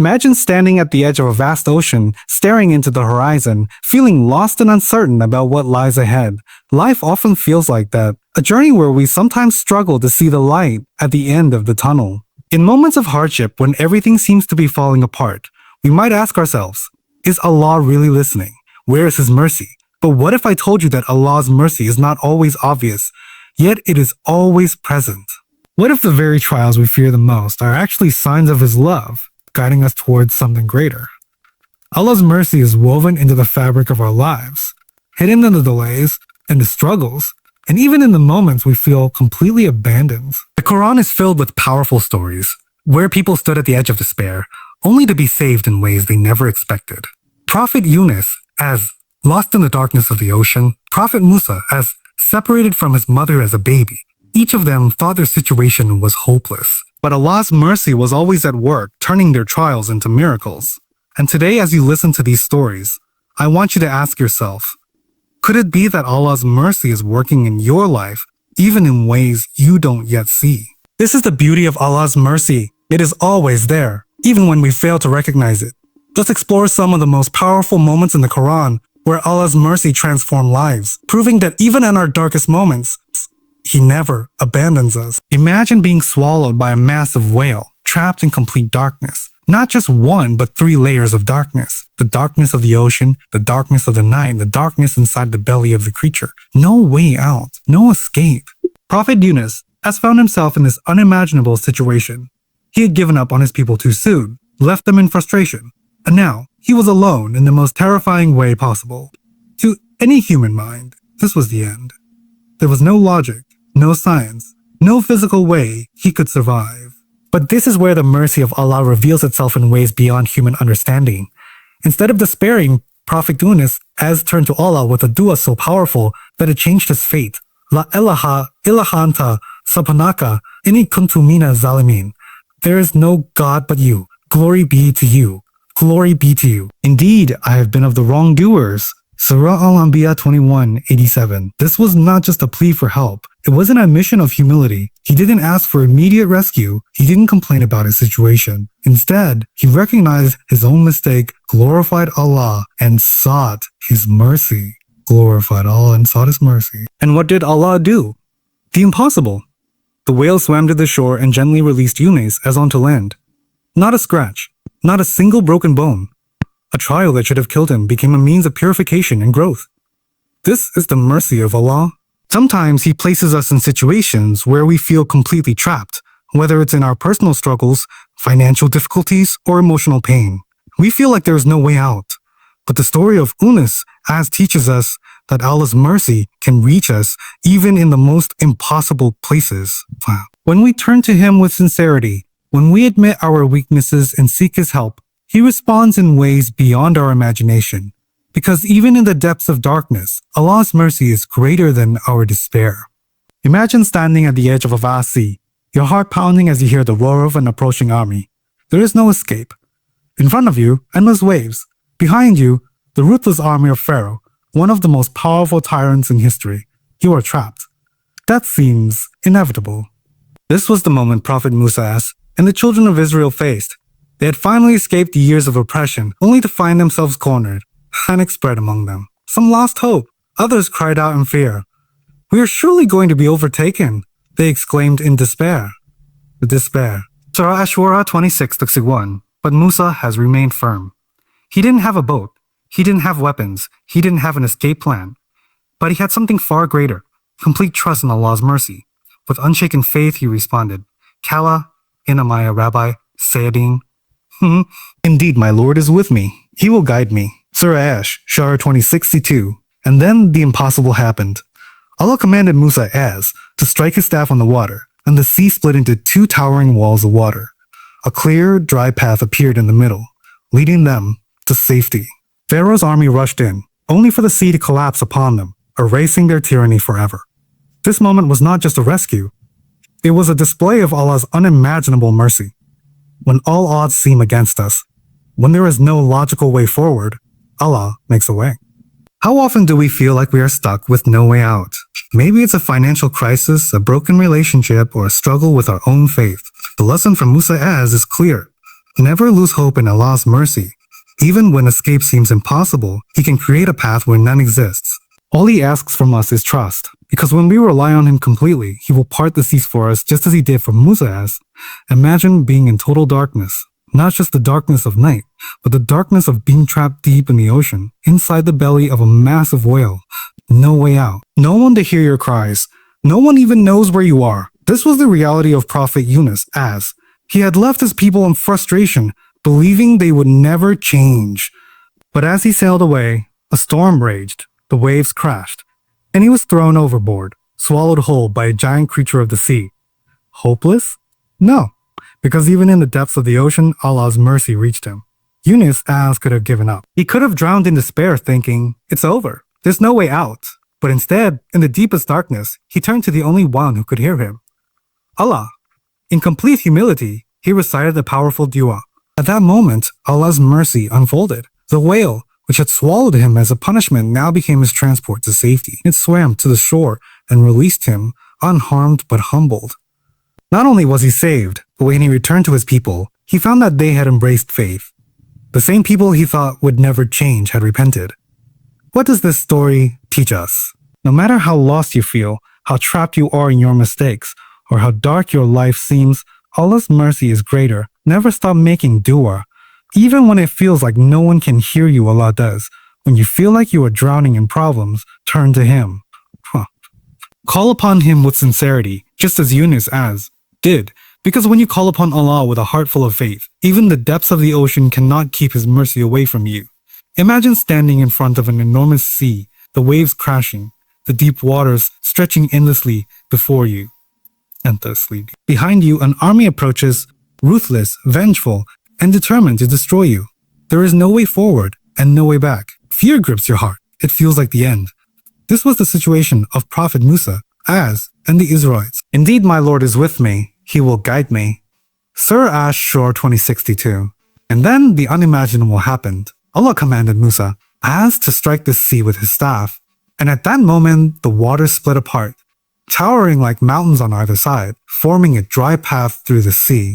Imagine standing at the edge of a vast ocean, staring into the horizon, feeling lost and uncertain about what lies ahead. Life often feels like that, a journey where we sometimes struggle to see the light at the end of the tunnel. In moments of hardship, when everything seems to be falling apart, we might ask ourselves, is Allah really listening? Where is His mercy? But what if I told you that Allah's mercy is not always obvious, yet it is always present? What if the very trials we fear the most are actually signs of His love, guiding us towards something greater? Allah's mercy is woven into the fabric of our lives, hidden in the delays, in the struggles, and even in the moments we feel completely abandoned. The Quran is filled with powerful stories, where people stood at the edge of despair, only to be saved in ways they never expected. Prophet Yunus, as lost in the darkness of the ocean, Prophet Musa, as separated from his mother as a baby. Each of them thought their situation was hopeless. But Allah's mercy was always at work, turning their trials into miracles. And today, as you listen to these stories, I want you to ask yourself, could it be that Allah's mercy is working in your life, even in ways you don't yet see? This is the beauty of Allah's mercy. It is always there, even when we fail to recognize it. Let's explore some of the most powerful moments in the Quran where Allah's mercy transformed lives, proving that even in our darkest moments, He never abandons us. Imagine being swallowed by a massive whale, trapped in complete darkness. Not just one, but 3 layers of darkness. The darkness of the ocean, the darkness of the night, the darkness inside the belly of the creature. No way out, no escape. Prophet Yunus has found himself in this unimaginable situation. He had given up on his people too soon, left them in frustration, and now he was alone in the most terrifying way possible. To any human mind, this was the end. There was no logic, no science, no physical way he could survive. But this is where the mercy of Allah reveals itself in ways beyond human understanding. Instead of despairing, Prophet Yunus has turned to Allah with a dua so powerful that it changed his fate. La ilaha illa anta subhanaka inni kuntu mina zalimin. There is no God but you. Glory be to you. Glory be to you. Indeed, I have been of the wrongdoers. Surah Al-Anbiya 21:87. This was not just a plea for help. It was an admission of humility. He didn't ask for immediate rescue. He didn't complain about his situation. Instead, he recognized his own mistake, glorified Allah, and sought His mercy. Glorified Allah and sought His mercy. And what did Allah do? The impossible. The whale swam to the shore and gently released Yunus as onto land. Not a scratch. Not a single broken bone. A trial that should have killed him became a means of purification and growth. This is the mercy of Allah. Sometimes He places us in situations where we feel completely trapped, whether it's in our personal struggles, financial difficulties, or emotional pain. We feel like there is no way out. But the story of Yunus teaches us that Allah's mercy can reach us even in the most impossible places. When we turn to Him with sincerity, when we admit our weaknesses and seek His help, He responds in ways beyond our imagination. Because even in the depths of darkness, Allah's mercy is greater than our despair. Imagine standing at the edge of a vast sea, your heart pounding as you hear the roar of an approaching army. There is no escape. In front of you, endless waves. Behind you, the ruthless army of Pharaoh, one of the most powerful tyrants in history. You are trapped. That seems inevitable. This was the moment Prophet Musa and the children of Israel faced. They had finally escaped the years of oppression, only to find themselves cornered. Panic spread among them. Some lost hope. Others cried out in fear. "We are surely going to be overtaken," they exclaimed in despair. Despair. Surah Ashura 26:61. But Musa has remained firm. He didn't have a boat. He didn't have weapons. He didn't have an escape plan. But he had something far greater. Complete trust in Allah's mercy. With unshaken faith, he responded, "Kala, inamaya Rabbi, Sayyidin." Indeed, my Lord is with me. He will guide me. Surah Ash, Shara 20:62. And then the impossible happened. Allah commanded Musa to strike his staff on the water, and the sea split into 2 towering walls of water. A clear, dry path appeared in the middle, leading them to safety. Pharaoh's army rushed in, only for the sea to collapse upon them, erasing their tyranny forever. This moment was not just a rescue. It was a display of Allah's unimaginable mercy. When all odds seem against us, when there is no logical way forward, Allah makes a way. How often do we feel like we are stuck with no way out? Maybe it's a financial crisis, a broken relationship, or a struggle with our own faith. The lesson from Musa is clear. Never lose hope in Allah's mercy. Even when escape seems impossible, He can create a path where none exists. All He asks from us is trust, because when we rely on Him completely, He will part the seas for us just as He did for Musa. Imagine being in total darkness, not just the darkness of night, but the darkness of being trapped deep in the ocean, inside the belly of a massive whale. No way out. No one to hear your cries. No one even knows where you are. This was the reality of Prophet Yunus, as he had left his people in frustration, believing they would never change. But as he sailed away, a storm raged, the waves crashed, and he was thrown overboard, swallowed whole by a giant creature of the sea. Hopeless? No, because even in the depths of the ocean, Allah's mercy reached him. Yunus could have given up. He could have drowned in despair, thinking, it's over, there's no way out. But instead, in the deepest darkness, he turned to the only one who could hear him. Allah. In complete humility, he recited the powerful dua. At that moment, Allah's mercy unfolded. The whale, which had swallowed him as a punishment, now became his transport to safety. It swam to the shore and released him, unharmed but humbled. Not only was he saved, but when he returned to his people, he found that they had embraced faith. The same people he thought would never change had repented. What does this story teach us? No matter how lost you feel, how trapped you are in your mistakes, or how dark your life seems, Allah's mercy is greater. Never stop making dua. Even when it feels like no one can hear you, Allah does. When you feel like you are drowning in problems, turn to Him. Call upon Him with sincerity, just as Yunus did. Because when you call upon Allah with a heart full of faith, even the depths of the ocean cannot keep His mercy away from you. Imagine standing in front of an enormous sea, the waves crashing, the deep waters stretching endlessly before you. Endlessly. Behind you, an army approaches, ruthless, vengeful, and determined to destroy you. There is no way forward and no way back. Fear grips your heart. It feels like the end. This was the situation of Prophet Musa, and the Israelites. Indeed, my Lord is with me. He will guide me. Surah Ash-Shur 2062. And then the unimaginable happened. Allah commanded Musa, to strike the sea with his staff. And at that moment, the waters split apart, towering like mountains on either side, forming a dry path through the sea.